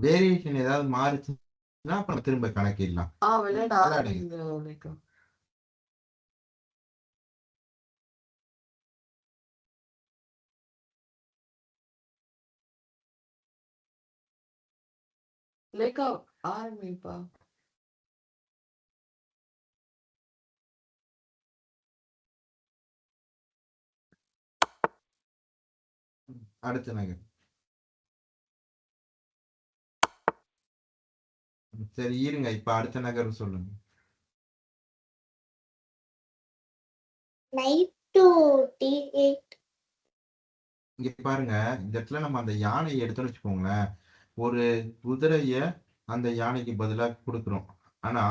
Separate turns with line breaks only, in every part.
Variation ஏதாவது மாறுச்சுன்னா அப்புறம் திரும்ப கணக்கிடலாம்.
விளையாடுங்க. லேக்கா ஆரம்பிப்பா.
அடுத்த நகர். சரி இருங்க, இப்ப அடுத்த நகர் சொல்லுங்க. இங்க பாருங்க, இந்த இடத்துல நம்ம அந்த யானையை எடுத்தோம்னு வச்சுக்கோங்களேன், ஒரு குதிரைய அந்த யானைக்கு பதிலா கொடுக்குறோம். ஆனா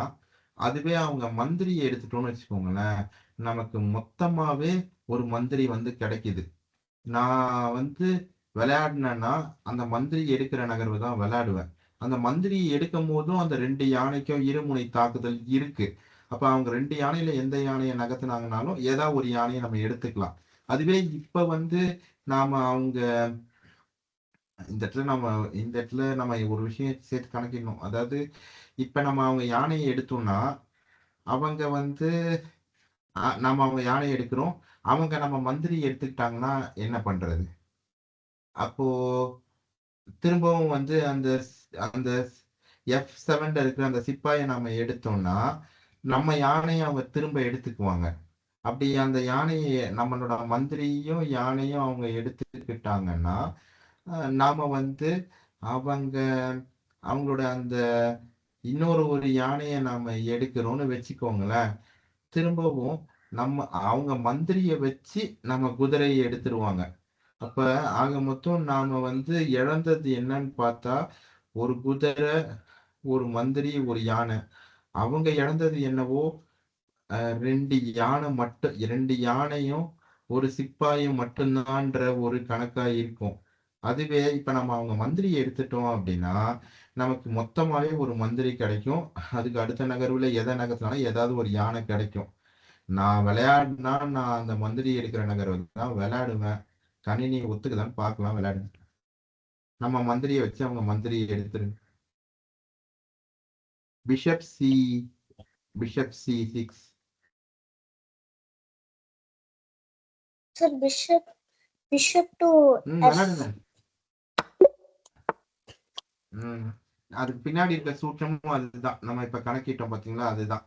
அதுவே அவங்க மந்திரியை எடுத்துட்டோம்னு வச்சுக்கோங்களேன், நமக்கு மொத்தமாவே ஒரு மந்திரி வந்து கிடைக்குது. நான் வந்து விளையாடினேன்னா அந்த மந்திரி எடுக்கிற நகர்வு தான் விளையாடுவேன். அந்த மந்திரியை எடுக்கும் போதும் அந்த 2 யானைக்கும் இருமுனை தாக்குதல் இருக்கு. அப்ப அவங்க 2 யானையில எந்த யானையை நகர்த்துனாங்கனாலும் ஏதாவது ஒரு யானையை நம்ம எடுத்துக்கலாம். அதுவே இப்ப வந்து நாம அவங்க இந்த இடத்துல நம்ம ஒரு விஷயம் சேர்த்து கணக்கிடணும். அதாவது இப்ப நம்ம அவங்க யானையை எடுத்தோம்னா அவங்க வந்து நம்ம அவங்க யானையை எடுக்கிறோம், அவங்க நம்ம மந்திரி எடுத்துக்கிட்டாங்கன்னா என்ன பண்றது? அப்போ திரும்பவும் வந்து அந்த F7 இருக்கிற அந்த சிப்பாயை நம்ம எடுத்தோம்னா நம்ம யானையை அவங்க திரும்ப எடுத்துக்குவாங்க. அப்படி அந்த யானையை நம்மளோட மந்திரியும் யானையும் அவங்க எடுத்துக்கிட்டாங்கன்னா நாம வந்து அவங்க அவங்களோட அந்த ஒரு யானையை நாம எடுக்கிறோம்னு வச்சுக்கோங்களேன், திரும்பவும் அவங்க மந்திரியை வச்சு நம்ம குதிரையை எடுத்துருவாங்க. அப்ப ஆக மொத்தம் நாம வந்து இழந்தது என்னன்னு பார்த்தா ஒரு குதிரை, ஒரு மந்திரி, ஒரு யானை. அவங்க இழந்தது என்னவோ 2 யானை மட்டும், 2 யானையும் ஒரு சிப்பாயும் மட்டும்தான்ற ஒரு கணக்கா இருக்கும். அதுவே இப்ப நம்ம அவங்க மந்திரியை எடுத்துட்டோம் அப்படின்னா நமக்கு மொத்தமாவே ஒரு மந்திரி கிடைக்கும். அதுக்கு அடுத்த நகர்வுல எதை நகர்த்தினாலும் ஏதாவது ஒரு யானை கிடைக்கும். நான் விளையாடினா நான் அந்த மந்திரி எடுக்கிற நகர்வு தான் விளையாடுவேன். கணினி ஒத்துக்குதான்னு பார்க்கலாம், விளையாடு. நம்ம மந்திரியை வச்சு அவங்க மந்திரியை எடுத்துருங்க. Bishop C bishop C6.
Sir, bishop to
விளையாடுங்க. அதுக்கு பின்னாடி இருக்க சூற்றமும் அதுதான், நம்ம இப்ப கணக்கிட்டோம் பாத்தீங்களா, அதுதான்.